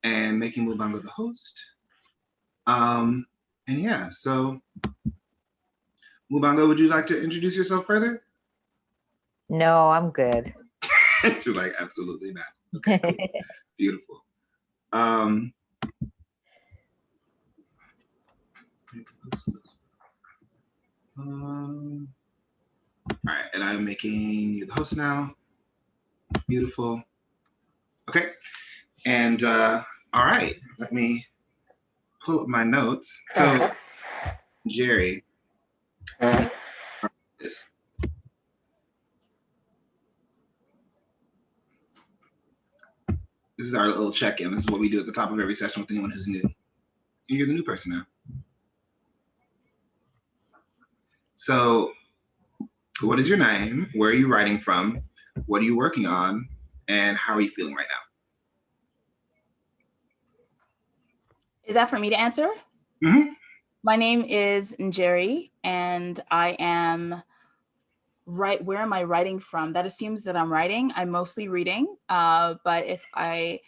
and making Mubango the host. And yeah, so Mubango, would you like to introduce yourself further? No, I'm good. She's like, absolutely not. Okay, cool. Beautiful. All right, and I'm making you the host now. Beautiful. Okay, and all right, let me pull up my notes. So, Njeri, this. This is our little check-in. This is what we do at the top of every session with anyone who's new. And you're the new person now. So, what is your name? Where are you writing from? What are you working on? And how are you feeling right now? Is that for me to answer? Mm-hmm. My name is Njeri, and I am where am I writing from? That assumes that I'm writing. I'm mostly reading, but if I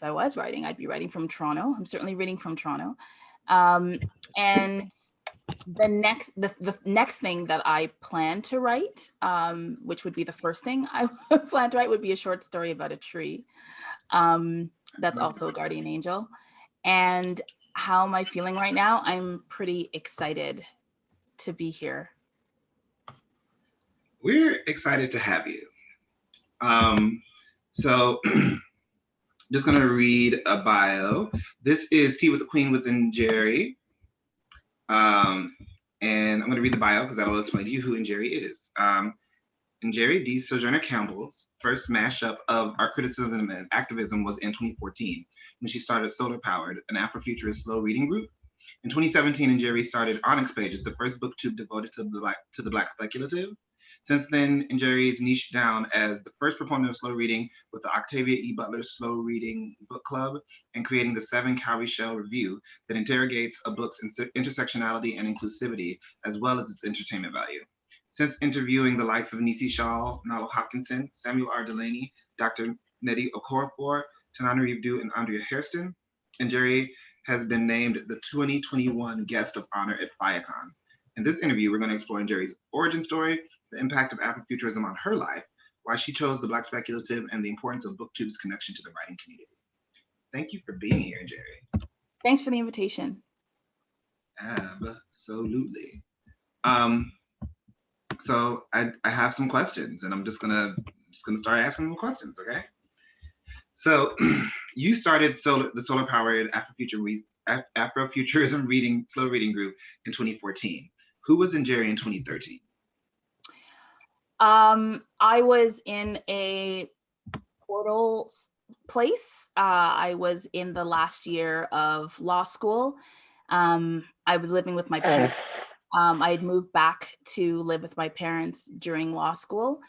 was writing, I'd be writing from Toronto. I'm certainly reading from Toronto. And the next thing that I plan to write, which would be the first thing I plan to write, would be a short story about a tree. That's also a guardian angel. And how am I feeling right now? I'm pretty excited to be here. We're excited to have you. So just gonna read a bio. This is Tea with the Queen with Njeri. And I'm gonna read the bio because that'll explain to you who Njeri is. Njeri Sojourner-Campbell's first mashup of art criticism and activism was in 2014 when she started SOULar Powered, an Afrofuturist SlowReading Group. In 2017, Njeri started Onyx Pages, the first BookTube devoted to the Black Speculative. Since then, Njeri's niched down as the first proponent of slow reading with the Octavia Butler Slow Reading Book Club and creating the 7 Kowrie Shell review that interrogates a book's intersectionality and inclusivity, as well as its entertainment value. Since interviewing the likes of Nisi Shawl, Nalo Hopkinson, Samuel R Delany, Dr. Nnedi Okorafor, Tananarive Due, and Andrea Hairston, Njeri has been named the 2021 Guest of Honor at FIYAHCON. In this interview, we're going to explore Njeri's origin story, the impact of Afrofuturism on her life, why she chose the Black Speculative, and the importance of BookTube's connection to the writing community. Thank you for being here, Njeri. Thanks for the invitation. Absolutely. So I have some questions, and I'm just gonna start asking them questions, okay? So you started the SOULar Powered Afrofuturism Slow Reading Group in 2014. Who was Njeri in 2013? I was in a portal place. I was in the last year of law school. I was living with my parents. I had moved back to live with my parents during law school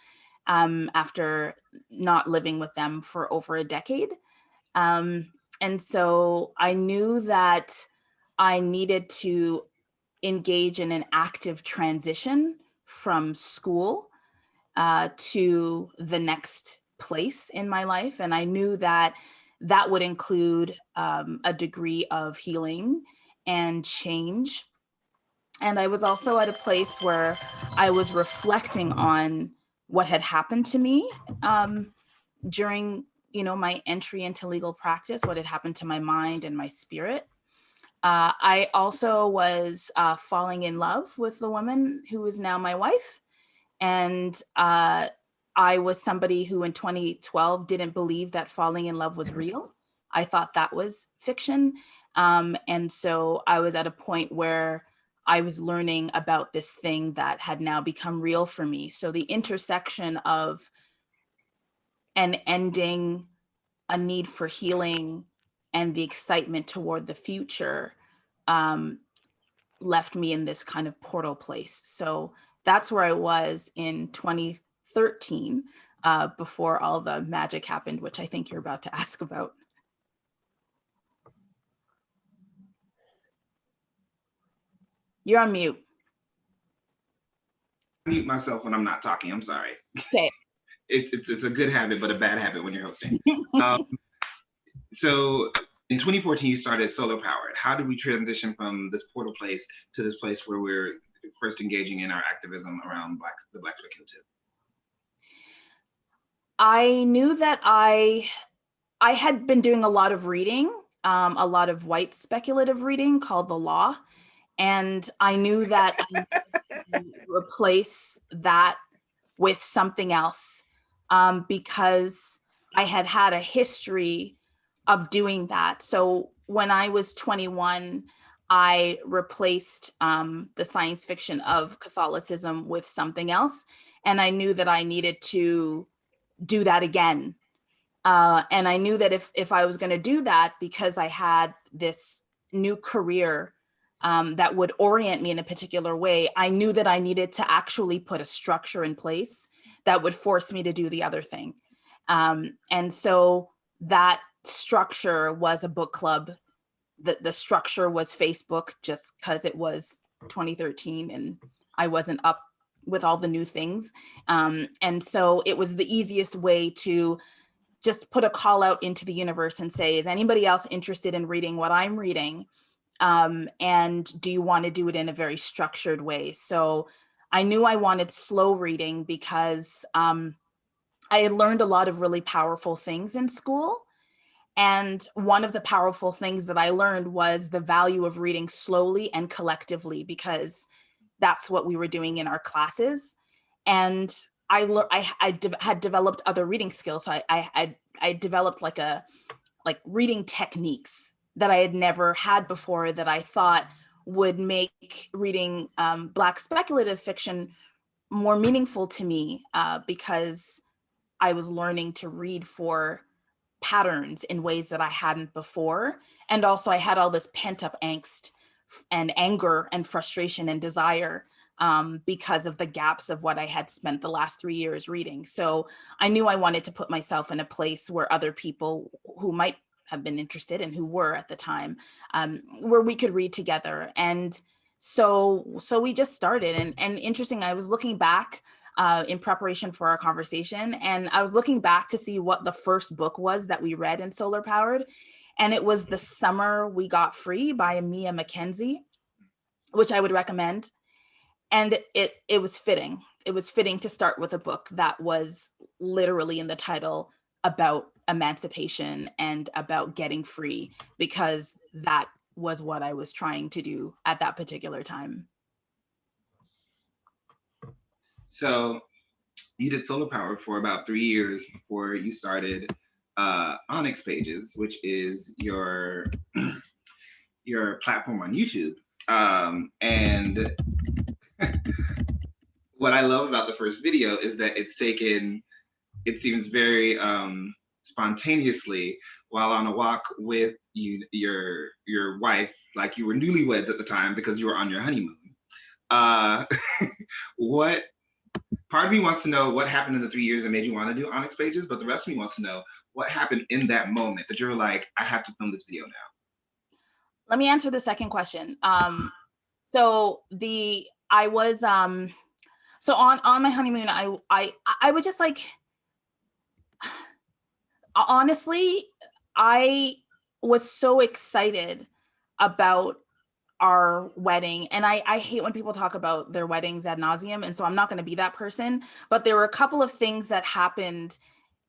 after not living with them for over a decade. And so I knew that I needed to engage in an active transition from school to the next place in my life. And I knew that that would include a degree of healing and change. And I was also at a place where I was reflecting on what had happened to me during, my entry into legal practice, what had happened to my mind and my spirit. I also was falling in love with the woman who is now my wife. And I was somebody who in 2012 didn't believe that falling in love was real. I thought that was fiction. And so I was at a point where I was learning about this thing that had now become real for me. So the intersection of an ending, a need for healing, and the excitement toward the future left me in this kind of portal place. So that's where I was in 2013 before all the magic happened, which I think you're about to ask about. You're on mute. I mute myself when I'm not talking. I'm sorry. Okay. It's a good habit, but a bad habit when you're hosting. So in 2014, you started SOULar Powered. How did we transition from this portal place to this place where we're first engaging in our activism around the Black Speculative? I knew that I had been doing a lot of reading, a lot of white speculative reading called the law. And I knew that I needed to replace that with something else, because I had had a history of doing that. So when I was 21, I replaced the science fiction of Catholicism with something else. And I knew that I needed to do that again. And I knew that if I was going to do that, because I had this new career that would orient me in a particular way, I knew that I needed to actually put a structure in place that would force me to do the other thing. And so that structure was a book club. The structure was Facebook, just because it was 2013 and I wasn't up with all the new things. And so it was the easiest way to just put a call out into the universe and say, is anybody else interested in reading what I'm reading? And do you want to do it in a very structured way? So I knew I wanted slow reading because I had learned a lot of really powerful things in school. And one of the powerful things that I learned was the value of reading slowly and collectively, because that's what we were doing in our classes. And I had developed other reading skills. So I developed like reading techniques that I had never had before that I thought would make reading Black speculative fiction more meaningful to me, because I was learning to read for patterns in ways that I hadn't before. And also I had all this pent up angst and anger and frustration and desire because of the gaps of what I had spent the last 3 years reading. So I knew I wanted to put myself in a place where other people who might have been interested and who were at the time, where we could read together. And so we just started. And interesting, I was looking back in preparation for our conversation, and I was looking back to see what the first book was that we read in SOULar Powered. And it was The Summer We Got Free by Mia Mackenzie, which I would recommend. And it was fitting. It was fitting to start with a book that was literally in the title about emancipation and about getting free, because that was what I was trying to do at that particular time. So you did SOULar Powered for about 3 years before you started Onyx Pages, which is your platform on YouTube. And what I love about the first video is that it's taken, it seems very spontaneously, while on a walk with your wife, like you were newlyweds at the time because you were on your honeymoon. What part of me wants to know what happened in the 3 years that made you want to do Onyx Pages, but the rest of me wants to know what happened in that moment that you're like, I have to film this video now. Let me answer the second question. So I was so on my honeymoon, I was just like, honestly, I was so excited about our wedding. And I hate when people talk about their weddings ad nauseum. And so I'm not going to be that person. But there were a couple of things that happened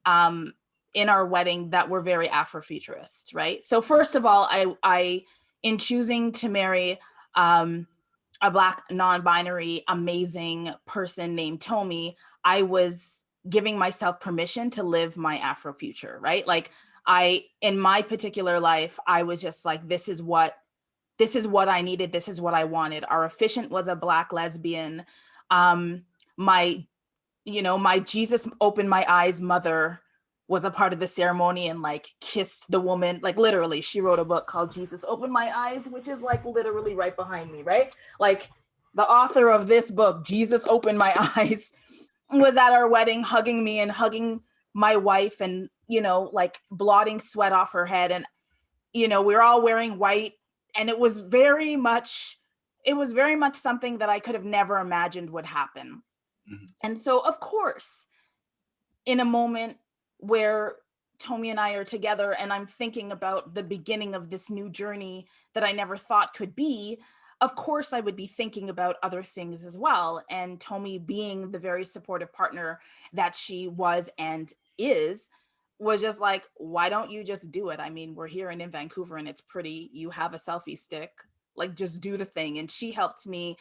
in our wedding that were very Afrofuturist, right? So first of all, I in choosing to marry a Black non-binary amazing person named Tomi, I was giving myself permission to live my Afro future, right? Like in my particular life, I was just like, this is what I needed. This is what I wanted. Our officiant was a Black lesbian. My Jesus opened my eyes mother was a part of the ceremony and like kissed the woman. Like literally, she wrote a book called Jesus Opened My Eyes, which is like literally right behind me, right? Like the author of this book, Jesus Opened My Eyes, was at our wedding hugging me and hugging my wife and, like blotting sweat off her head. And, we were all wearing white. And it was very much something that I could have never imagined would happen. Mm-hmm. And so, of course, in a moment where Tomi and I are together and I'm thinking about the beginning of this new journey that I never thought could be, of course I would be thinking about other things as well. And Tomi, being the very supportive partner that she was and is, was just like, why don't you just do it? I mean, we're here in Vancouver and it's pretty, you have a selfie stick, like just do the thing. And she helped me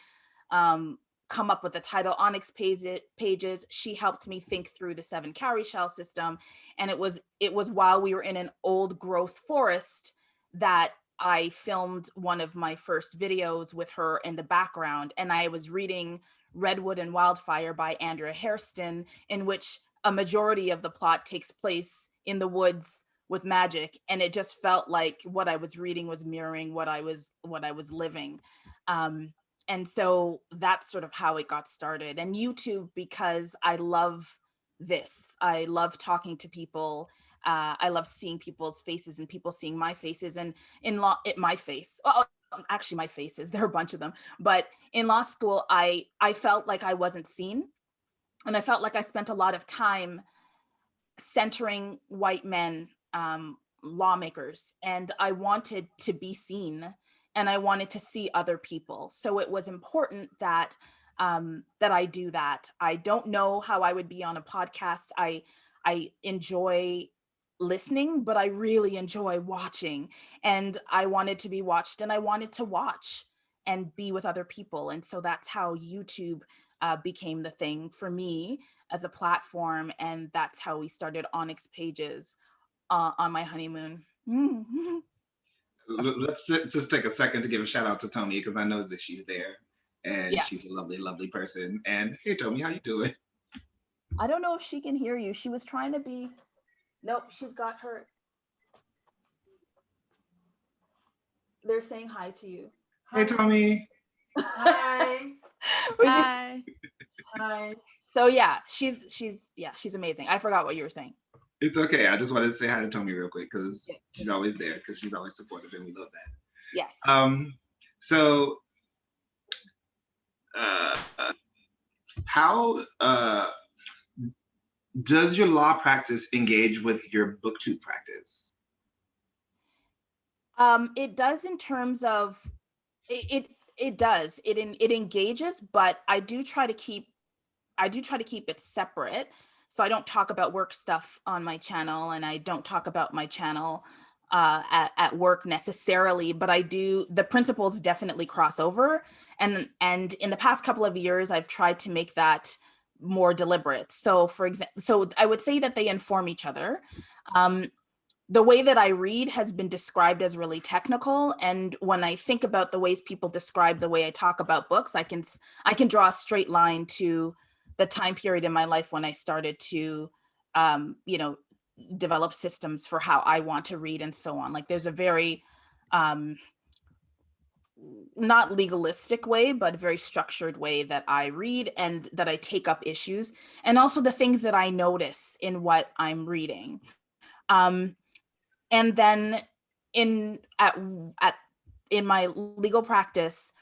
come up with the title Onyx Pages. She helped me think through the 7 Kowrie Shell system. And it was while we were in an old growth forest that I filmed one of my first videos with her in the background. And I was reading Redwood and Wildfire by Andrea Hairston, in which a majority of the plot takes place in the woods with magic. And it just felt like what I was reading was mirroring what I was living. And so that's sort of how it got started. And YouTube, because I love this. I love talking to people. I love seeing people's faces and people seeing my faces. And my face, oh, actually my faces, there are a bunch of them. But in law school, I felt like I wasn't seen. And I felt like I spent a lot of time centering white men, lawmakers, and I wanted to be seen. And I wanted to see other people. So it was important that that I do that. I don't know how I would be on a podcast. I enjoy listening, but I really enjoy watching. And I wanted to be watched and I wanted to watch and be with other people. And so that's how YouTube became the thing for me as a platform. And that's how we started Onyx Pages on my honeymoon. Let's just take a second to give a shout out to Tomi, because I know that she's there and Yes. she's a lovely, lovely person. And hey, Tomi, how you doing? I don't know if she can hear you. She was trying to be, nope, she's got her. They're saying hi to you. Hey, Tomi. Hi. Hi. Hi. So yeah, she's amazing. I forgot what you were saying. It's okay. I just wanted to say hi to Tomi real quick, because she's always there, because she's always supportive and we love that. Yes. So how does your law practice engage with your BookTube practice? It does in terms of it does. It engages, but I do try to keep it separate. So I don't talk about work stuff on my channel, and I don't talk about my channel at work necessarily, but I do, the principles definitely cross over. And in the past couple of years, I've tried to make that more deliberate. So for example, so I would say that they inform each other. The way that I read has been described as really technical. And when I think about the ways people describe the way I talk about books, I can draw a straight line to the time period in my life when I started to, develop systems for how I want to read and so on. Like there's a very, not legalistic way, but a very structured way that I read and that I take up issues, and also the things that I notice in what I'm reading. And then in my legal practice,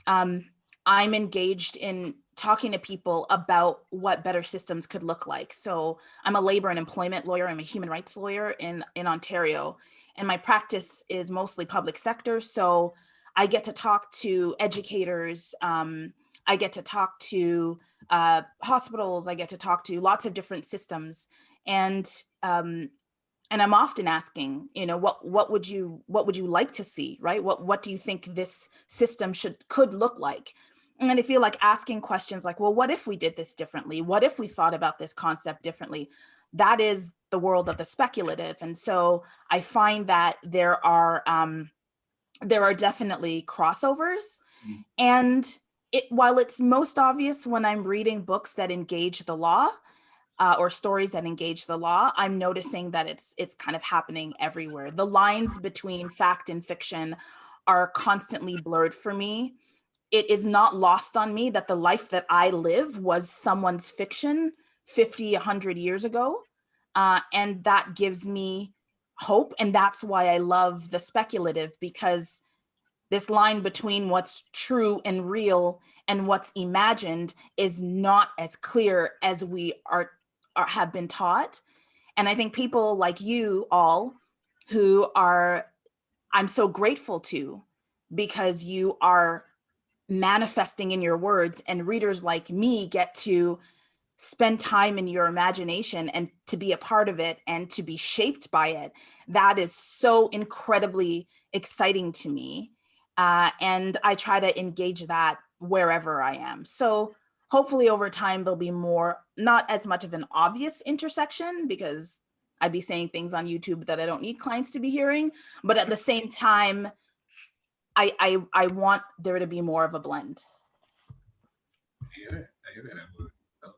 I'm engaged in talking to people about what better systems could look like. So I'm a labor and employment lawyer. I'm a human rights lawyer in Ontario, and my practice is mostly public sector. So I get to talk to educators. I get to talk to hospitals. I get to talk to lots of different systems, and I'm often asking, what would you like to see, right? What do you think this system could look like? And I feel like asking questions like, well, what if we did this differently? What if we thought about this concept differently? That is the world of the speculative. And so I find that there are definitely crossovers. Mm-hmm. And while it's most obvious when I'm reading books that engage the law, or stories that engage the law, I'm noticing that it's kind of happening everywhere. The lines between fact and fiction are constantly blurred for me. It is not lost on me that the life that I live was someone's fiction 50, 100 years ago. And that gives me hope. And that's why I love the speculative, because this line between what's true and real and what's imagined is not as clear as we have been taught. And I think people like you all who are, I'm so grateful to, because you are manifesting in your words, and readers like me get to spend time in your imagination and to be a part of it and to be shaped by it. That is so incredibly exciting to me. And I try to engage that wherever I am. So hopefully over time, there'll be more, not as much of an obvious intersection, because I'd be saying things on YouTube that I don't need clients to be hearing. But at the same time, I want there to be more of a blend. I hear that. I hear that. I love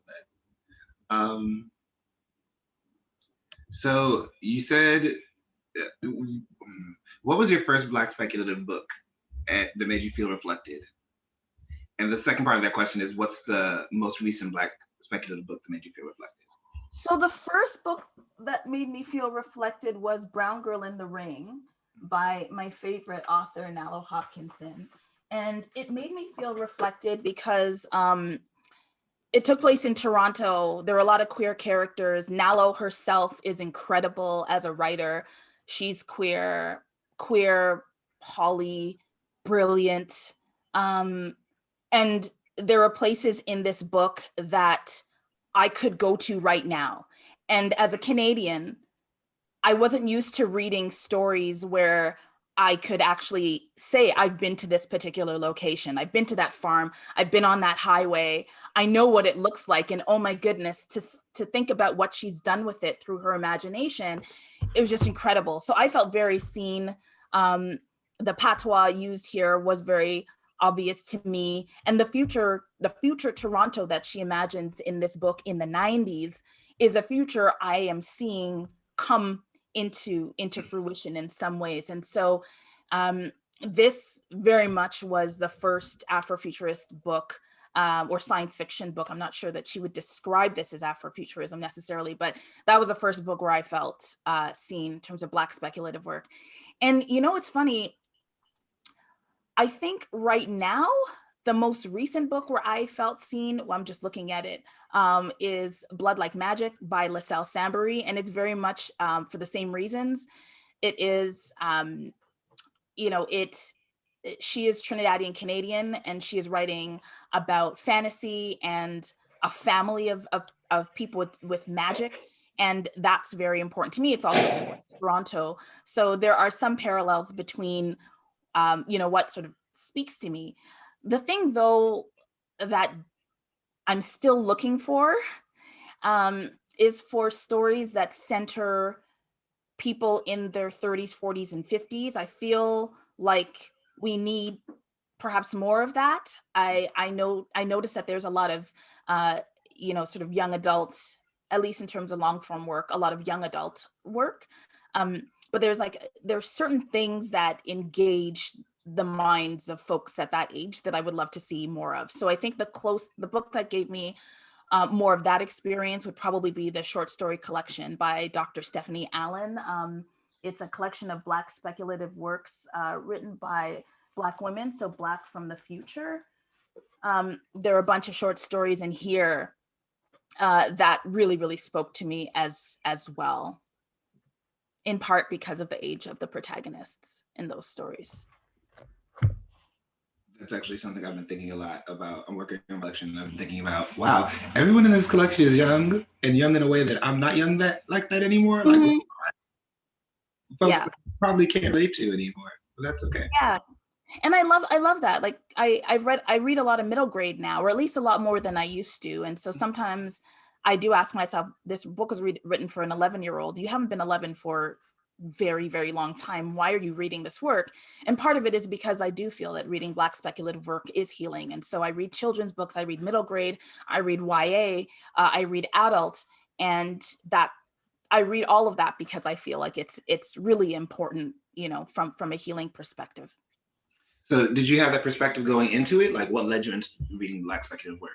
that. So you said, what was your first Black speculative book that made you feel reflected? And the second part of that question is, what's the most recent Black speculative book that made you feel reflected? So the first book that made me feel reflected was Brown Girl in the Ring by my favorite author, Nalo Hopkinson. And it made me feel reflected because it took place in Toronto. There were a lot of queer characters. Nalo herself is incredible as a writer. She's queer, poly, brilliant. And there are places in this book that I could go to right now. And as a Canadian, I wasn't used to reading stories where I could actually say, I've been to this particular location. I've been to that farm. I've been on that highway. I know what it looks like. And oh my goodness, to think about what she's done with it through her imagination, it was just incredible. So I felt very seen. The patois used here was very obvious to me. And the future Toronto that she imagines in this book in the 90s is a future I am seeing come into fruition in some ways. And so this very much was the first Afrofuturist book or science fiction book. I'm not sure that she would describe this as Afrofuturism necessarily, but that was the first book where I felt seen in terms of Black speculative work. And you know, it's funny, I think right now, the most recent book where I felt seen, well, I'm just looking at it, is Blood Like Magic by LaSalle Sambury. And it's very much for the same reasons. It is, you know, she is Trinidadian Canadian, and she is writing about fantasy and a family of people with magic. And that's very important to me. It's also Toronto. So there are some parallels between, you know, what sort of speaks to me. The thing, though, that I'm still looking for is for stories that center people in their 30s, 40s, and 50s. I feel like we need perhaps more of that. I noticed that there's a lot of, you know, sort of young adult, at least in terms of long form work, a lot of young adult work. But there's certain things that engage the minds of folks at that age that I would love to see more of. So I think the book that gave me more of that experience would probably be the short story collection by Dr. Stephanie Allen. It's a collection of Black speculative works written by Black women, so Black from the future. There are a bunch of short stories in here that really, really spoke to me as well, in part because of the age of the protagonists in those stories. That's actually something I've been thinking a lot about. I'm working on a collection and I've been thinking about, wow, everyone in this collection is young, and young in a way that I'm not young like that anymore. Mm-hmm. Like folks that probably can't relate to anymore, but that's okay. Yeah. And I love that. Like I read a lot of middle grade now, or at least a lot more than I used to. And so sometimes I do ask myself, this book is written for an 11-year-old. You haven't been 11 for very, very long time. Why are you reading this work? And part of it is because I do feel that reading Black speculative work is healing. And so I read children's books, I read middle grade, I read YA, I read adult, and that I read all of that because I feel like it's really important, you know, from a healing perspective. So did you have that perspective going into it? Like what led you into reading Black speculative work?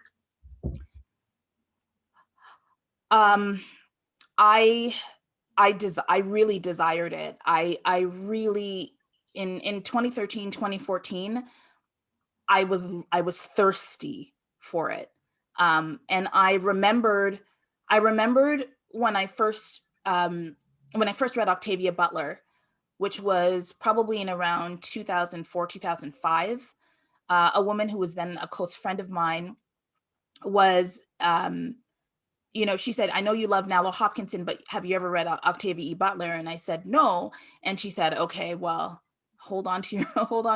I really desired it. I really, in 2013, 2014, I was thirsty for it. And I remembered when I first when I first read Octavia Butler, which was probably in around 2004, 2005, a woman who was then a close friend of mine was, she said, I know you love Nalo Hopkinson, but have you ever read Octavia E. Butler? And I said, no. And she said, okay, well, hold on to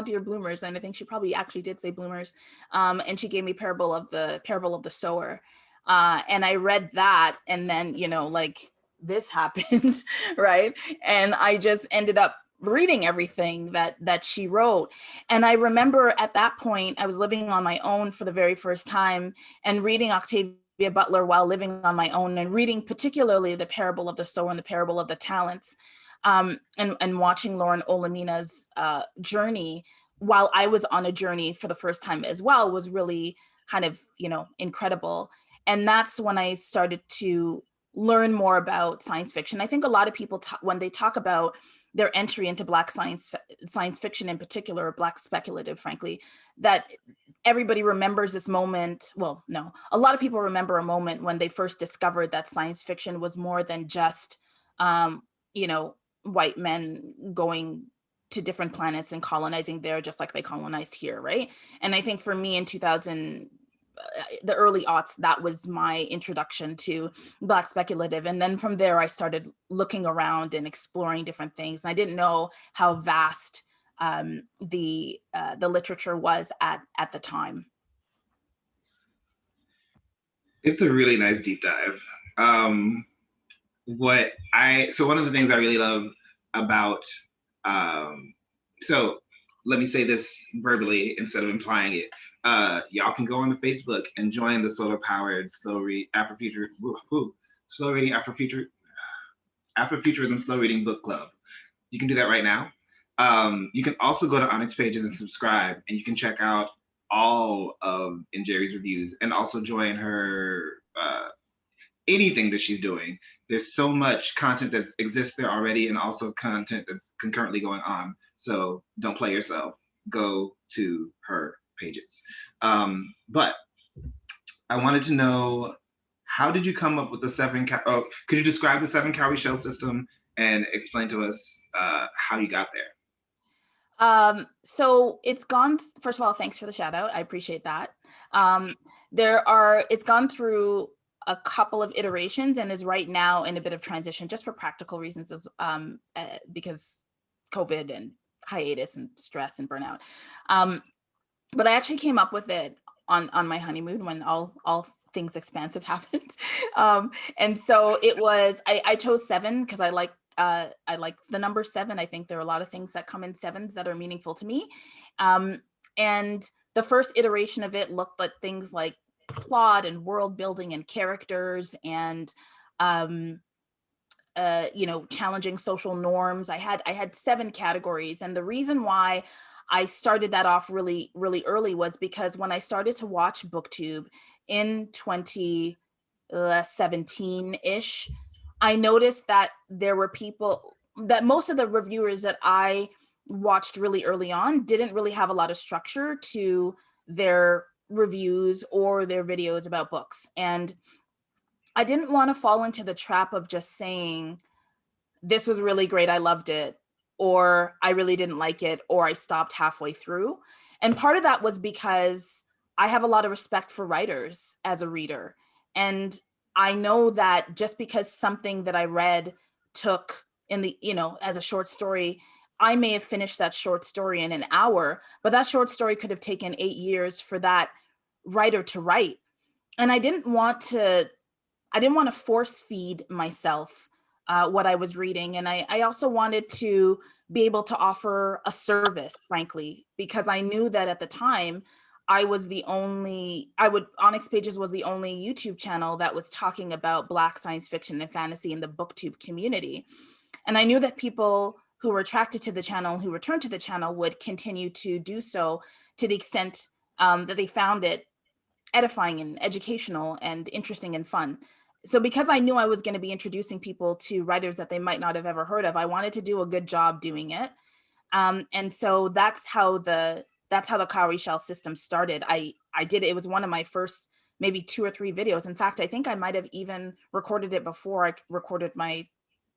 your bloomers. And I think she probably actually did say bloomers. And she gave me Parable of the Sower. And I read that, and then, this happened, right? And I just ended up reading everything that she wrote. And I remember at that point, I was living on my own for the very first time and reading Octavia Butler while living on my own, and reading particularly the Parable of the Sower and the Parable of the Talents, and watching Lauren Olamina's journey while I was on a journey for the first time as well was really kind of, incredible. And that's when I started to learn more about science fiction. I think a lot of people, when they talk about their entry into Black science fiction in particular, or Black speculative, frankly, that everybody remembers this moment. Well, no, a lot of people remember a moment when they first discovered that science fiction was more than just, white men going to different planets and colonizing there, just like they colonized here, right? And I think for me in 2000, the early aughts, that was my introduction to Black speculative. And then from there, I started looking around and exploring different things. I didn't know how vast the literature was at the time. It's a really nice deep dive. So one of the things I really love about, so let me say this verbally instead of implying it. Y'all can go on to Facebook and join the SOULar Powered SlowReading Afrofuturism SlowReading Book Club. You can do that right now. You can also go to Onyx Pages and subscribe, and you can check out all of Njeri's reviews and also join her anything that she's doing. There's so much content that exists there already, and also content that's concurrently going on. So don't play yourself. Go to her pages. But I wanted to know, how did you come up with the could you describe the 7 Kowrie Shell system and explain to us how you got there? So it's gone, first of all, thanks for the shout out. I appreciate that. It's gone through a couple of iterations and is right now in a bit of transition, just for practical reasons, because COVID and hiatus and stress and burnout. But I actually came up with it on my honeymoon when all things expansive happened. And so it was, I chose 7 because I like the number 7. I think there are a lot of things that come in 7s that are meaningful to me. And the first iteration of it looked at things like plot and world building and characters and challenging social norms. I had 7 categories, and the reason why I started that off really, really early was because when I started to watch BookTube in 2017-ish, I noticed that there were people that most of the reviewers that I watched really early on didn't really have a lot of structure to their reviews or their videos about books. And I didn't want to fall into the trap of just saying, this was really great, I loved it, or I really didn't like it, or I stopped halfway through. And part of that was because I have a lot of respect for writers as a reader. And I know that just because something that I read took as a short story, I may have finished that short story in an hour, but that short story could have taken 8 years for that writer to write. And I didn't want to force feed myself what I was reading. And I also wanted to be able to offer a service, frankly, because I knew that at the time Onyx Pages was the only YouTube channel that was talking about Black science fiction and fantasy in the BookTube community. And I knew that people who were attracted to the channel, who returned to the channel, would continue to do so to the extent that they found it edifying and educational and interesting and fun. So because I knew I was going to be introducing people to writers that they might not have ever heard of, I wanted to do a good job doing it. And so that's how the Kowrie Shell system started. I did, it was one of my first maybe 2 or 3 videos. In fact, I think I might have even recorded it before I recorded my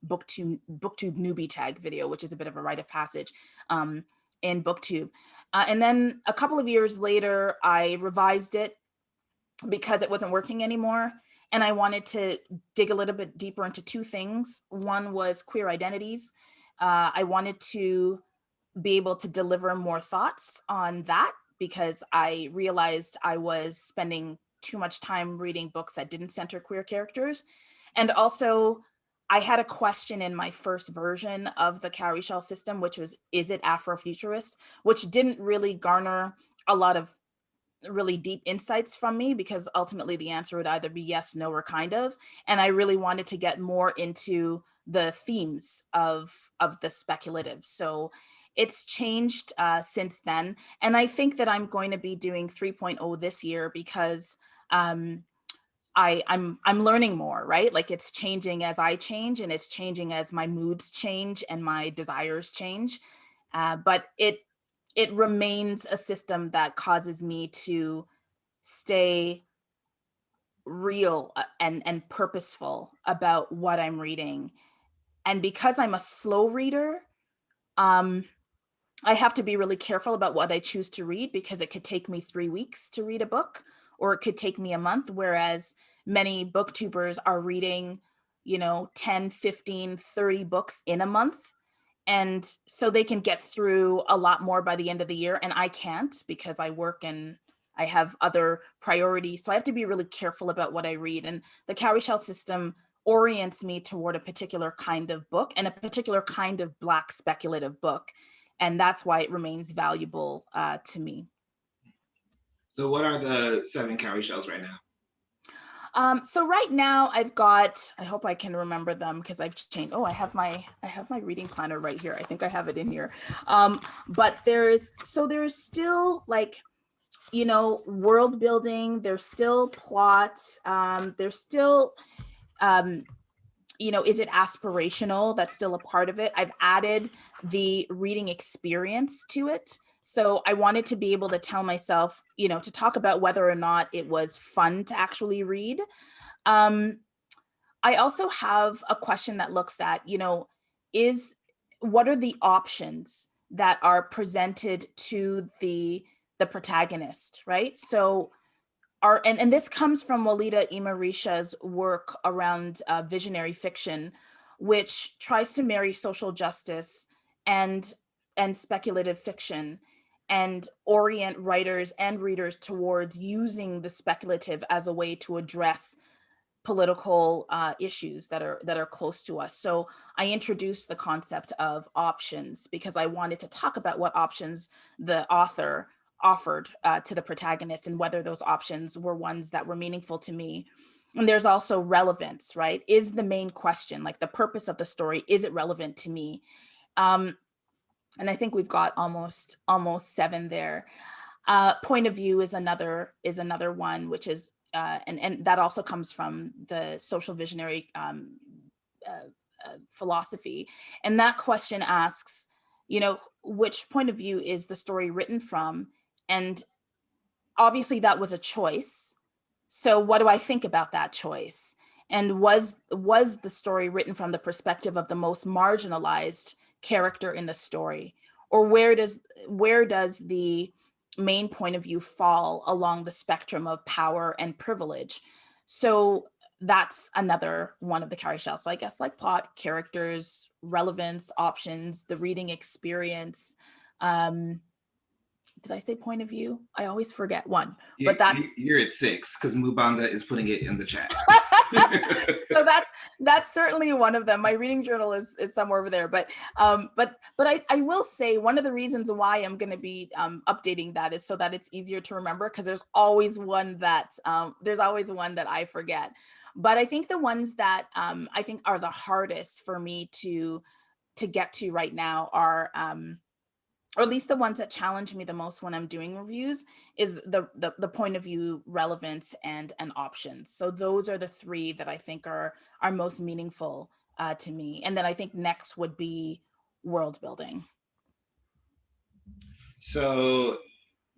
BookTube newbie tag video, which is a bit of a rite of passage in BookTube. And then a couple of years later, I revised it because it wasn't working anymore. And I wanted to dig a little bit deeper into two things. One was queer identities. I wanted to be able to deliver more thoughts on that because I realized I was spending too much time reading books that didn't center queer characters. And also, I had a question in my first version of the Kowrie Shell system, which was, is it Afrofuturist? Which didn't really garner a lot of really deep insights from me, because ultimately the answer would either be yes, no, or kind of. And I really wanted to get more into the themes of the speculative. So it's changed since then. And I think that I'm going to be doing 3.0 this year because I'm learning more, right? Like it's changing as I change, and it's changing as my moods change and my desires change. But it remains a system that causes me to stay real and purposeful about what I'm reading. And because I'm a slow reader, I have to be really careful about what I choose to read, because it could take me 3 weeks to read a book, or it could take me a month, whereas many booktubers are reading, 10, 15, 30 books in a month. And so they can get through a lot more by the end of the year. And I can't, because I work and I have other priorities. So I have to be really careful about what I read. And the Kowrie Shell system orients me toward a particular kind of book and a particular kind of Black speculative book. And that's why it remains valuable to me. So what are the 7 Kowrie Shells right now? So right now I've got, I hope I can remember them because I've changed. Oh, I have my reading planner right here. I think I have it in here. But there's still like, world building, there's still plot, there's still, is it aspirational? That's still a part of it. I've added the reading experience to it. So I wanted to be able to tell myself, to talk about whether or not it was fun to actually read. I also have a question that looks at, what are the options that are presented to the protagonist, right? So and this comes from Walida Imarisha's work around visionary fiction, which tries to marry social justice and speculative fiction, and orient writers and readers towards using the speculative as a way to address political issues that are close to us. So I introduced the concept of options because I wanted to talk about what options the author offered to the protagonist and whether those options were ones that were meaningful to me. And there's also relevance, right? Is the main question, like the purpose of the story, is it relevant to me? And I think we've got almost 7 there. Point of view is another one, which is and that also comes from the social visionary philosophy. And that question asks, which point of view is the story written from? And obviously that was a choice. So what do I think about that choice? And was the story written from the perspective of the most marginalized character in the story? Or where does the main point of view fall along the spectrum of power and privilege? So that's another one of the Kowrie Shells. So I guess like plot, characters, relevance, options, the reading experience. Did I say point of view? I always forget one, but you're at 6 because Mubanga is putting it in the chat. So that's certainly one of them. My reading journal is somewhere over there, but I will say one of the reasons why I'm going to be updating that is so that it's easier to remember, because there's always one that I forget. But I think the ones that I think are the hardest for me to get to right now are or at least the ones that challenge me the most when I'm doing reviews, is the point of view, relevance, and options. So those are the 3 that I think are most meaningful to me. And then I think next would be world building. So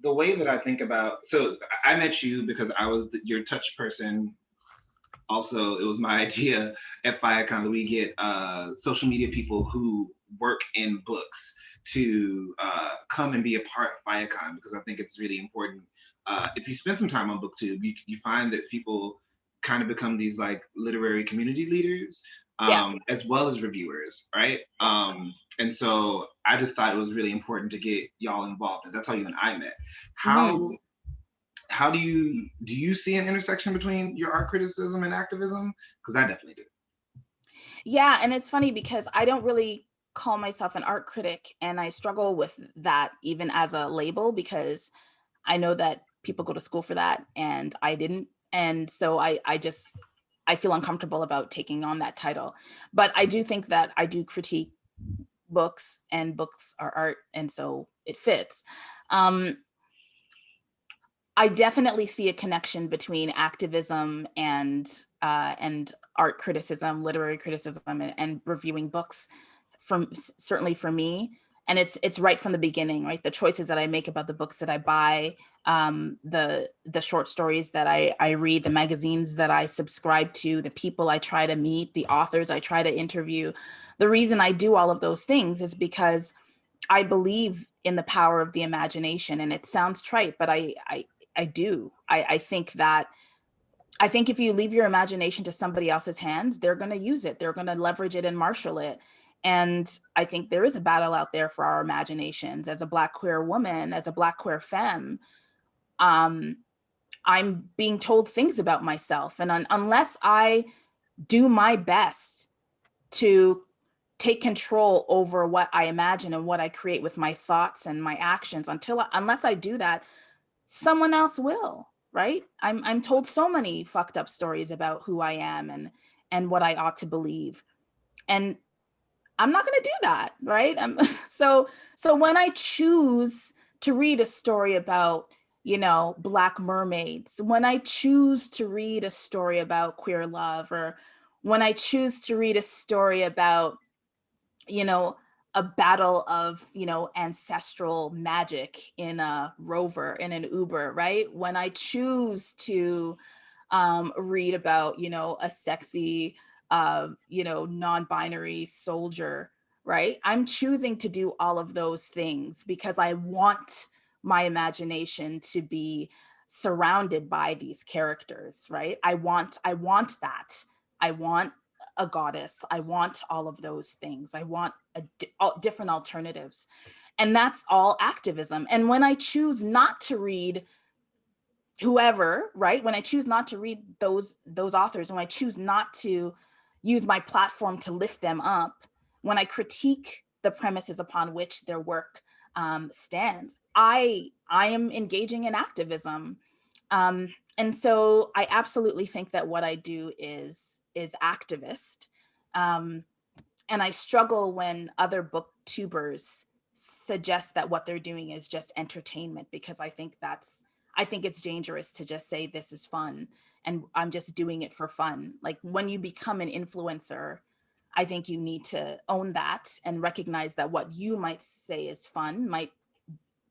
the way that I think about, so I met you because I was your touch person Also, it was my idea at FIYAHCON that we get social media people who work in books to come and be a part of FIYAHCON, because I think it's really important. If you spend some time on BookTube, you find that people kind of become these like literary community leaders, as well as reviewers, right? And so I just thought it was really important to get y'all involved, and that's how you and I met. How do you see an intersection between your art criticism and activism? Because I definitely do. Yeah, and it's funny because I don't really call myself an art critic, and I struggle with that even as a label, because I know that people go to school for that and I didn't. And so I feel uncomfortable about taking on that title. But I do think that I do critique books, and books are art, and so it fits. I definitely see a connection between activism and art criticism, literary criticism, and reviewing books, certainly for me. And it's right from the beginning, right? The choices that I make about the books that I buy, the short stories that I read, the magazines that I subscribe to, the people I try to meet, the authors I try to interview. The reason I do all of those things is because I believe in the power of the imagination. And it sounds trite, but I do. I think if you leave your imagination to somebody else's hands, they're going to use it. They're going to leverage it and marshal it. And I think there is a battle out there for our imaginations. As a Black queer woman, as a Black queer femme, I'm being told things about myself. And unless I do my best to take control over what I imagine and what I create with my thoughts and my actions, unless I do that, someone else will, right? I'm told so many fucked up stories about who I am and what I ought to believe. And I'm not going to do that, right? So when I choose to read a story about, Black mermaids, when I choose to read a story about queer love, or when I choose to read a story about, a battle of, ancestral magic in a rover, in an Uber, right? When I choose to read about, a sexy, non-binary soldier, right? I'm choosing to do all of those things because I want my imagination to be surrounded by these characters, right? I want that. I want a goddess. I want all of those things. I want different alternatives. And that's all activism. And when I choose not to read whoever, right? When I choose not to read those authors, when I choose not to use my platform to lift them up, when I critique the premises upon which their work stands, I am engaging in activism. And so I absolutely think that what I do is activist. And I struggle when other booktubers suggest that what they're doing is just entertainment, because I think it's dangerous to just say this is fun and I'm just doing it for fun. Like, when you become an influencer, I think you need to own that and recognize that what you might say is fun might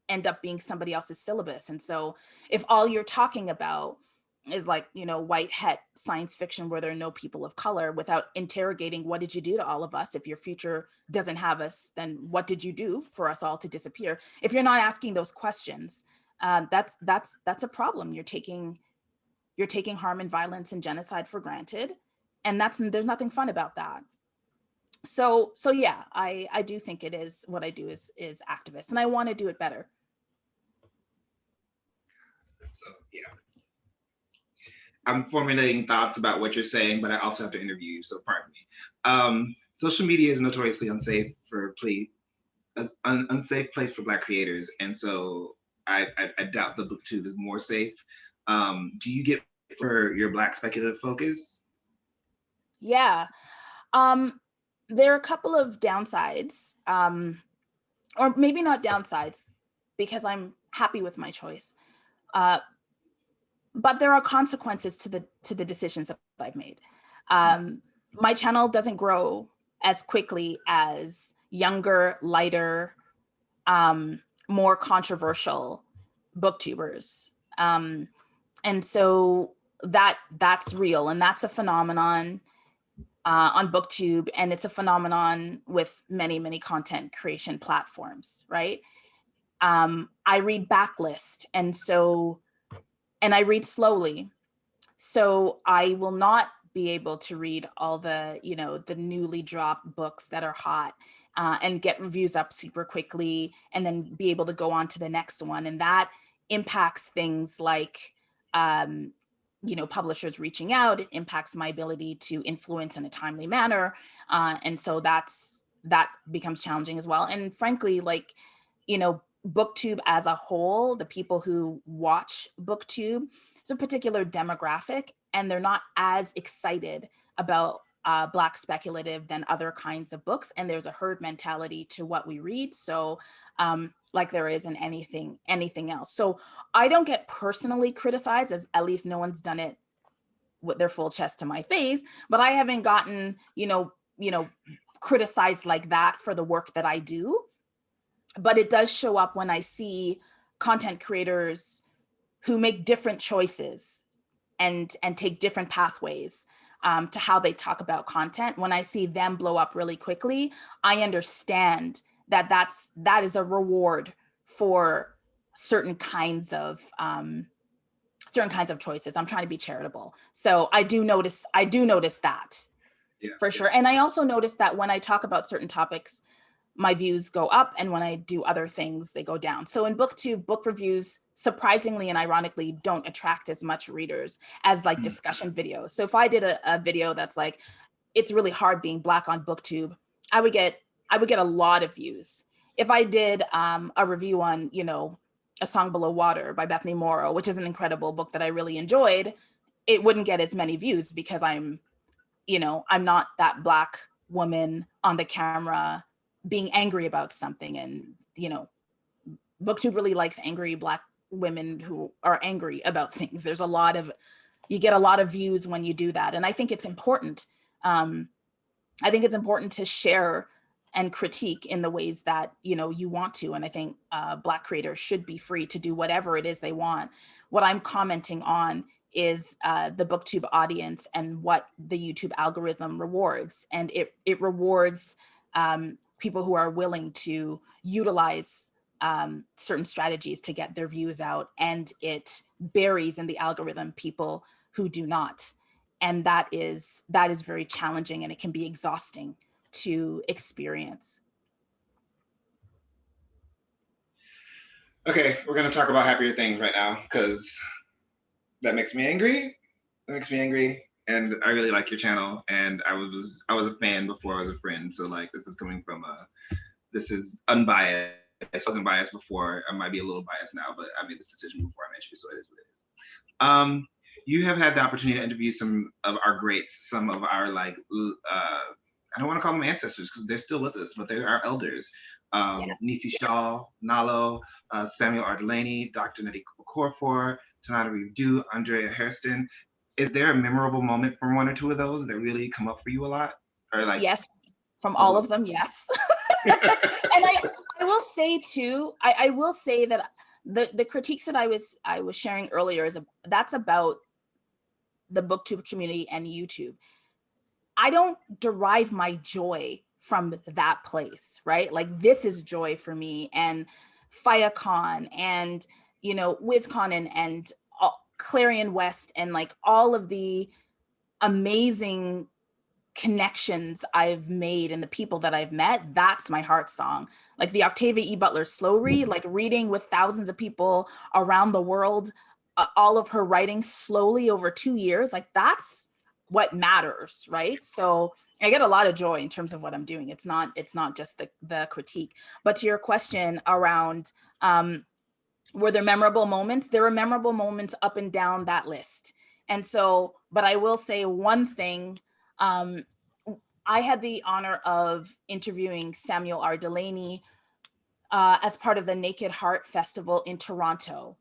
end up being somebody else's syllabus. And so if all you're talking about is like, white het science fiction where there are no people of color, without interrogating what did you do to all of us? If your future doesn't have us, then what did you do for us all to disappear? If you're not asking those questions, that's a problem. You're taking harm and violence and genocide for granted, and there's nothing fun about that. So yeah, I do think it is, what I do is activist, and I want to do it better. So yeah, I'm formulating thoughts about what you're saying, but I also have to interview you, so pardon me. Social media is notoriously unsafe unsafe place for Black creators, and so I doubt the BookTube is more safe. Do you get for your Black speculative focus? Yeah, there are a couple of downsides, or maybe not downsides, because I'm happy with my choice. But there are consequences to the decisions that I've made. My channel doesn't grow as quickly as younger, lighter, more controversial booktubers. And so that's real, and that's a phenomenon on BookTube, and it's a phenomenon with many content creation platforms, right? I read backlist, and I read slowly, so I will not be able to read all the, the newly dropped books that are hot and get reviews up super quickly and then be able to go on to the next one. And that impacts things like, publishers reaching out. It impacts my ability to influence in a timely manner. And so that becomes challenging as well. And frankly, BookTube as a whole, the people who watch BookTube, it's a particular demographic, and they're not as excited about Black speculative than other kinds of books. And there's a herd mentality to what we read. So like there is in anything else. So I don't get personally criticized, as at least no one's done it with their full chest to my face, but I haven't gotten, criticized like that for the work that I do. But it does show up when I see content creators who make different choices and take different pathways to how they talk about content. When I see them blow up really quickly, I understand that is a reward for certain kinds of choices. I'm trying to be charitable. So I do notice that for sure. And I also notice that when I talk about certain topics, my views go up, and when I do other things, they go down. So in BookTube, book reviews, surprisingly and ironically, don't attract as much readers as like discussion videos. So if I did a video that's like, it's really hard being Black on BookTube, I would get a lot of views. If I did a review on, A Song Below Water by Bethany Morrow, which is an incredible book that I really enjoyed, it wouldn't get as many views because I'm not that Black woman on the camera being angry about something. And, BookTube really likes angry Black women who are angry about things. You get a lot of views when you do that. And I think it's important. I think it's important to share and critique in the ways that, you want to. And I think Black creators should be free to do whatever it is they want. What I'm commenting on is the BookTube audience and what the YouTube algorithm rewards. And it rewards people who are willing to utilize certain strategies to get their views out, and it buries in the algorithm people who do not. And that is very challenging, and it can be exhausting to experience. Okay, we're gonna talk about happier things right now, because that makes me angry. And I really like your channel, and I was a fan before I was a friend. So like, this is coming from this is unbiased. I wasn't biased before. I might be a little biased now, but I made this decision before I met you, so it is what it is. You have had the opportunity to interview some of our greats, some of our I don't want to call them ancestors because they're still with us, but they're our elders. Nisi Shawl, Nalo, Samuel R Delany, Dr. Nnedi Okorafor, Tananarive Due, Andrea Hairston. Is there a memorable moment from one or two of those that really come up for you a lot? Or like, yes, from all of them, yes. And I will say too, I will say that the critiques that I was sharing earlier that's about the BookTube community and YouTube. I don't derive my joy from that place, right? Like, this is joy for me, and FIYAHCON and WizCon and Clarion West, and like all of the amazing connections I've made and the people that I've met, that's my heart song. Like the Octavia Butler slow read, like reading with thousands of people around the world, all of her writing slowly over 2 years, like that's what matters, right? So I get a lot of joy in terms of what I'm doing. It's not just the critique. But to your question around were there memorable moments? There were memorable moments up and down that list. And so, but I will say one thing, I had the honor of interviewing Samuel R Delany as part of the Naked Heart Festival in Toronto.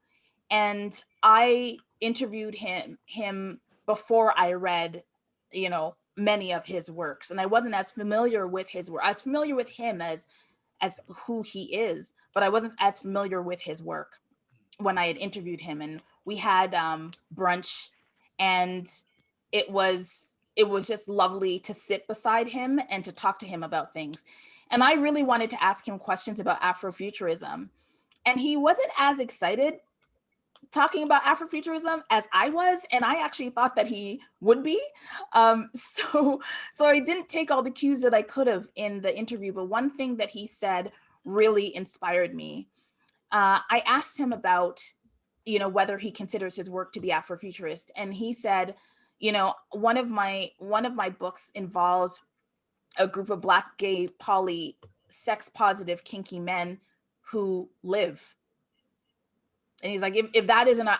And I interviewed him before I read, many of his works. And I wasn't as familiar with his work. I was familiar with him as who he is, but I wasn't as familiar with his work when I had interviewed him. And we had brunch, And it was just lovely to sit beside him and to talk to him about things. And I really wanted to ask him questions about Afrofuturism. And he wasn't as excited talking about Afrofuturism as I was, and I actually thought that he would be. So I didn't take all the cues that I could have in the interview, but one thing that he said really inspired me. I asked him about, whether he considers his work to be Afrofuturist, and he said, one of my books involves a group of Black, gay, poly, sex positive, kinky men who live. And he's like, if that isn't an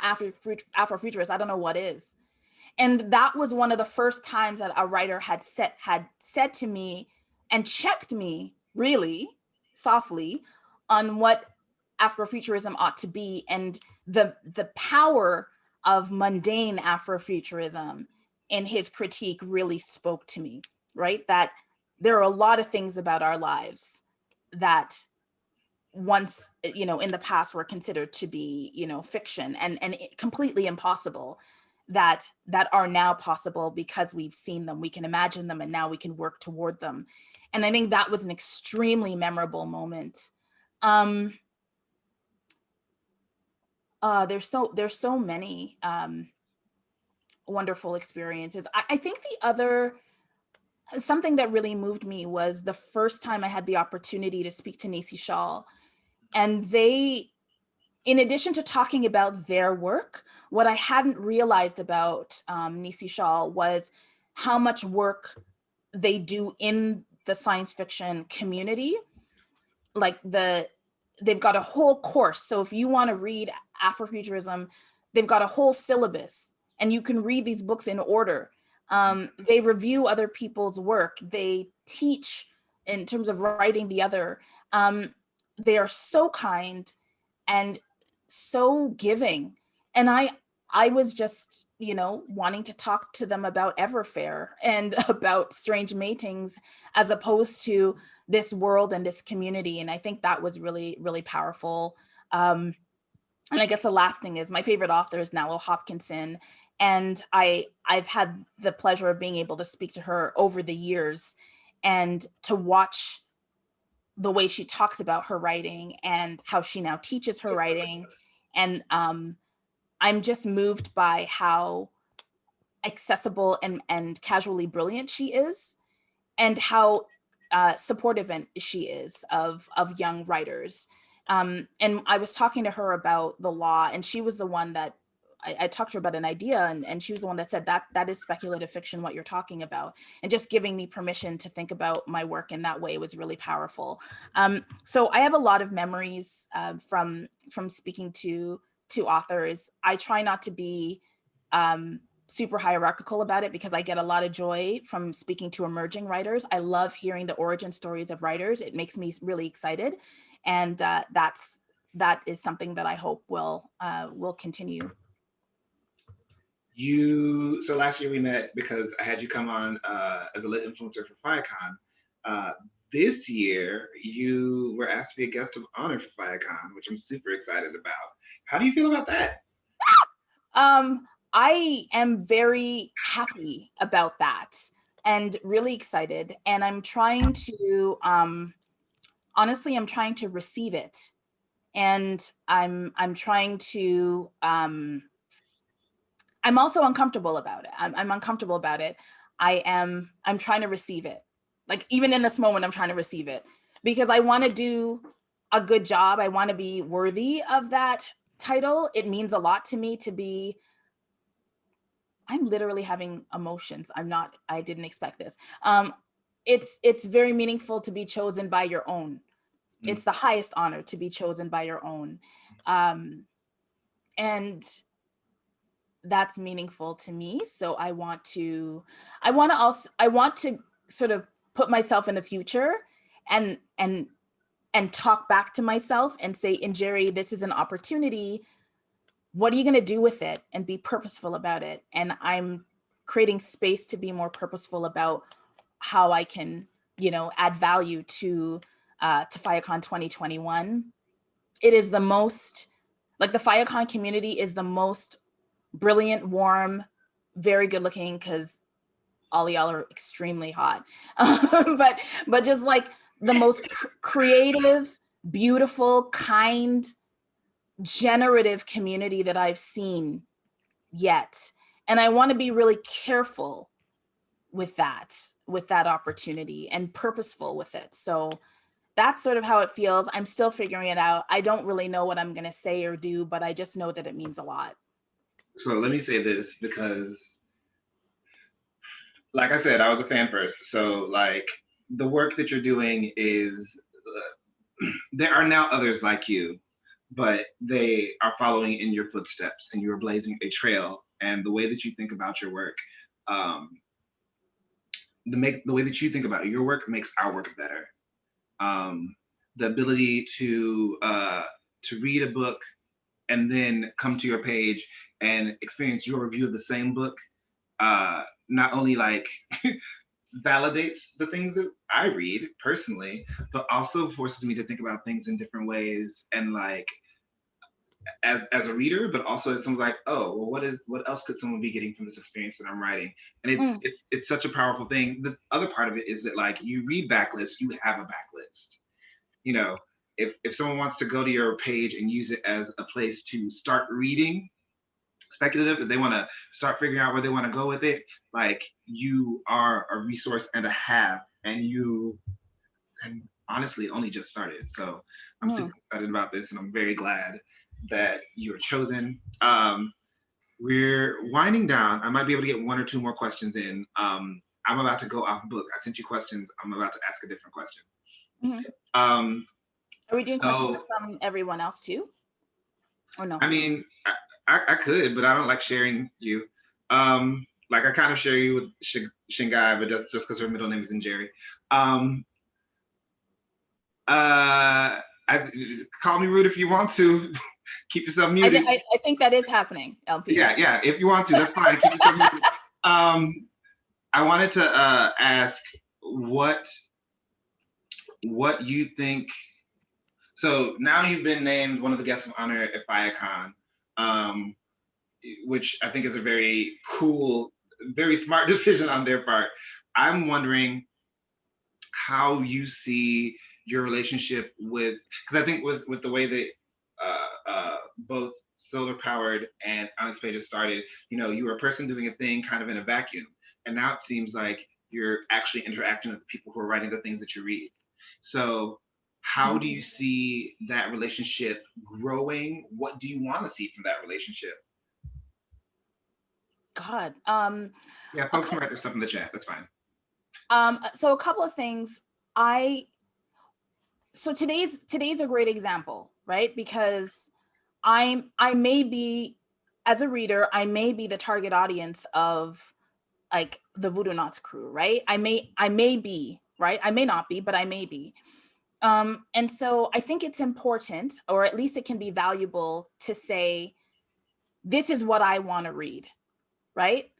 Afrofuturist, I don't know what is. And that was one of the first times that a writer had said to me and checked me really softly on what Afrofuturism ought to be, and the power of mundane Afrofuturism in his critique really spoke to me, right? That there are a lot of things about our lives that once, in the past were considered to be, fiction and completely impossible, that are now possible because we've seen them, we can imagine them, and now we can work toward them. And I think that was an extremely memorable moment. There's so many wonderful experiences. I think something that really moved me was the first time I had the opportunity to speak to Nisi Shawl. And they, in addition to talking about their work, what I hadn't realized about Nisi Shawl was how much work they do in the science fiction community. Like they've got a whole course. So if you want to read Afrofuturism, they've got a whole syllabus, and you can read these books in order. They review other people's work. They teach in terms of writing the other. They are so kind and so giving. And I was just, wanting to talk to them about Everfair and about strange matings, as opposed to this world and this community. And I think that was really, really powerful. And I guess the last thing is, my favorite author is Nalo Hopkinson. And I've had the pleasure of being able to speak to her over the years and to watch the way she talks about her writing and how she now teaches her writing. And I'm just moved by how accessible and casually brilliant she is, and how supportive she is of young writers. And I was talking to her about the law, and she was the one that I talked to her about an idea, and she was the one that said that is speculative fiction, what you're talking about, and just giving me permission to think about my work in that way was really powerful. So I have a lot of memories from speaking to authors. I try not to be super hierarchical about it, because I get a lot of joy from speaking to emerging writers. I love hearing the origin stories of writers. It makes me really excited, and that is something that I hope will continue. So last year we met because I had you come on as a lit influencer for FIYAHCON. This year you were asked to be a guest of honor for FIYAHCON, which I'm super excited about. How do you feel about that? I am very happy about that and really excited. And I'm trying to, honestly, I'm trying to receive it. And I'm trying to, I'm also uncomfortable about it. I'm uncomfortable about it. I'm trying to receive it. Like, even in this moment, I'm trying to receive it, because I want to do a good job. I want to be worthy of that title. It means a lot to me to be, I'm literally having emotions. I didn't expect this. It's very meaningful to be chosen by your own. It's the highest honor to be chosen by your own. And that's meaningful to me. So I want to sort of put myself in the future and talk back to myself and say, Njeri, this is an opportunity. What are you going to do with it? And be purposeful about it. And I'm creating space to be more purposeful about how I can, add value to FIYAHCON 2021. It is the most, like, the FIYAHCON community is the most brilliant, warm, very good looking, because all y'all are extremely hot. but just like the most creative, beautiful, kind, generative community that I've seen yet. And I want to be really careful with that opportunity and purposeful with it. So that's sort of how it feels. I'm still figuring it out. I don't really know what I'm going to say or do, but I just know that it means a lot. So let me say this, because like I said, I was a fan first. So like the work that you're doing is, there are now others like you, but they are following in your footsteps, and you are blazing a trail. And the way that you think about your work, the way that you think about your work makes our work better. The ability to read a book and then come to your page and experience your review of the same book, not only like validates the things that I read personally, but also forces me to think about things in different ways, and like as a reader, but also as someone's like, oh, well, what else could someone be getting from this experience that I'm writing? And it's such a powerful thing. The other part of it is that like you read backlists, you have a backlist. You know, if someone wants to go to your page and use it as a place to start reading speculative, if they want to start figuring out where they want to go with it, like you are a resource and a have, and you and honestly only just started. So I'm super excited about this, and I'm very glad that you were chosen. We're winding down. I might be able to get one or two more questions in. I'm about to go off book. I sent you questions. I'm about to ask a different question. Are we doing questions from everyone else too, or no? I mean, I could, but I don't like sharing you. Like I kind of share you with Shingai, but that's just because her middle name is Njeri. Call me rude if you want to. Keep yourself muted. I think that is happening, LP. Yeah. If you want to, that's fine. Keep yourself muted. I wanted to ask what you think. So now you've been named one of the guests of honor at FIYAHCON, which I think is a very cool, very smart decision on their part. I'm wondering how you see your relationship with, because I think with the way that both SOULar Powered and Onyx Pages started, you know, you were a person doing a thing kind of in a vacuum. And now it seems like you're actually interacting with the people who are writing the things that you read. So how do you see that relationship growing? What do you want to see from that relationship? God. Yeah, folks can write their stuff in the chat. That's fine. So a couple of things. So today's a great example, right? Because I may be, as a reader, I may be the target audience of like the Voodoonauts crew, right? I may be, right? I may not be, but I may be. And so I think it's important, or at least it can be valuable, to say, this is what I want to read, right?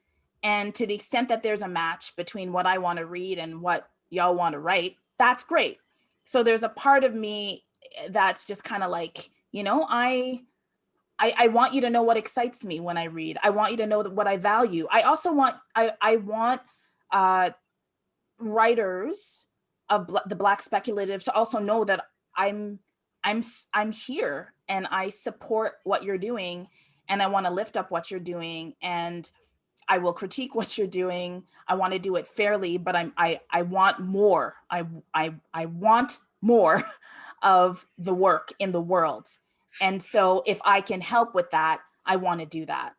And to the extent that there's a match between what I want to read and what y'all want to write, that's great. So there's a part of me that's just kind of like, you know, I want you to know what excites me when I read. I want you to know what I value. I also want, I want writers of the Black Speculative to also know that I'm here and I support what you're doing, and I want to lift up what you're doing, and I will critique what you're doing. I want to do it fairly, but I want more. I want more of the work in the world. And so if I can help with that, I want to do that.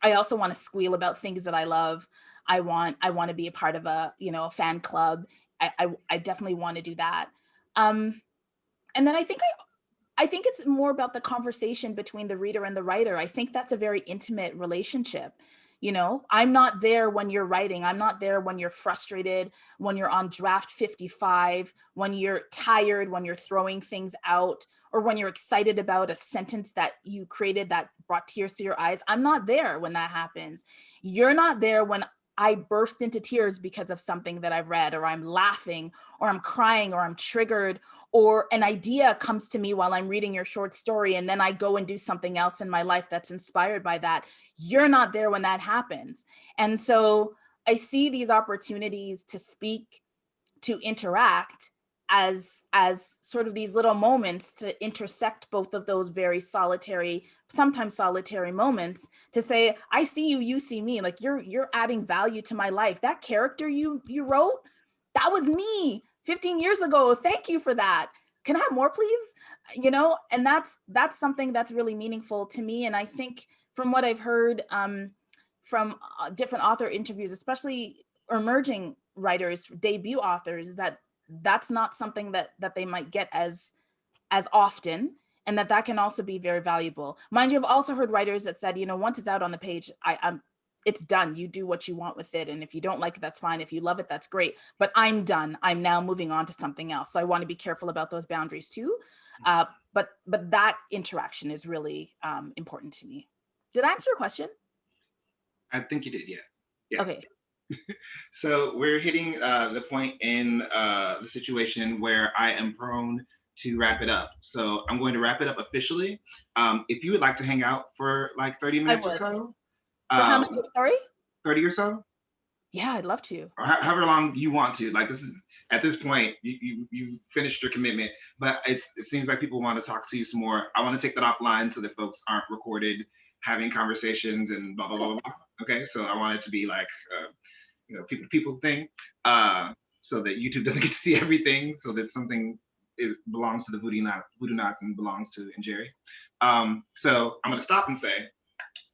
I also want to squeal about things that I love. I want to be a part of a fan club. I definitely want to do that. And then I think it's more about the conversation between the reader and the writer. I think that's a very intimate relationship. You know, I'm not there when you're writing. I'm not there when you're frustrated, when you're on draft 55, when you're tired, when you're throwing things out, or when you're excited about a sentence that you created that brought tears to your eyes. I'm not there when that happens. You're not there when I burst into tears because of something that I've read, or I'm laughing, or I'm crying, or I'm triggered, or an idea comes to me while I'm reading your short story, and then I go and do something else in my life that's inspired by that. You're not there when that happens. And so I see these opportunities to speak, to interact as sort of these little moments to intersect both of those very solitary, sometimes solitary moments, to say, I see you, you see me. Like you're adding value to my life. That character you wrote, that was me 15 years ago. Thank you for that. Can I have more, please? You know, and that's something that's really meaningful to me. And I think from what I've heard from different author interviews, especially emerging writers, debut authors, that's not something that they might get as often, and that can also be very valuable. Mind you, I've also heard writers that said, you know, once it's out on the page, it's done. You do what you want with it, and if you don't like it, that's fine. If you love it, that's great. But I'm done. I'm now moving on to something else. So I want to be careful about those boundaries too. But that interaction is really important to me. Did I answer your question? I think you did, yeah. Okay. So we're hitting the point in the situation where I am prone to wrap it up. So I'm going to wrap it up officially. If you would like to hang out for like 30 minutes or so. For how much, sorry? 30 or so? Yeah, I'd love to. Or however long you want to. Like this is, at this point, you finished your commitment, but it seems like people want to talk to you some more. I want to take that offline so that folks aren't recorded having conversations and blah, blah, blah, blah, blah. Okay, so I want it to be like, you know, people thing, so that YouTube doesn't get to see everything, so that something belongs to the Voodoonauts and belongs to Njeri. So I'm gonna stop and say,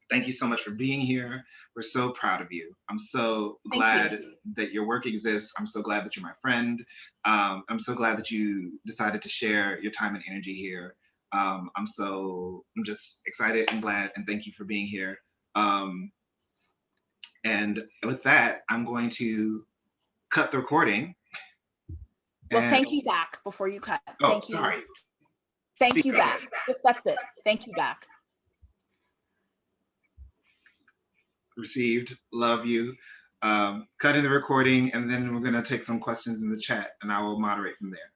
thank you so much for being here. We're so proud of you. I'm so glad that your work exists. I'm so glad that you're my friend. I'm so glad that you decided to share your time and energy here. I'm just excited and glad, and thank you for being here. And with that, I'm going to cut the recording. Well, thank you back before you cut. Oh, thank you. Sorry. Thank you back. Just that's it. Thank you back. Received. Love you. Cutting the recording, and then we're going to take some questions in the chat, and I will moderate from there.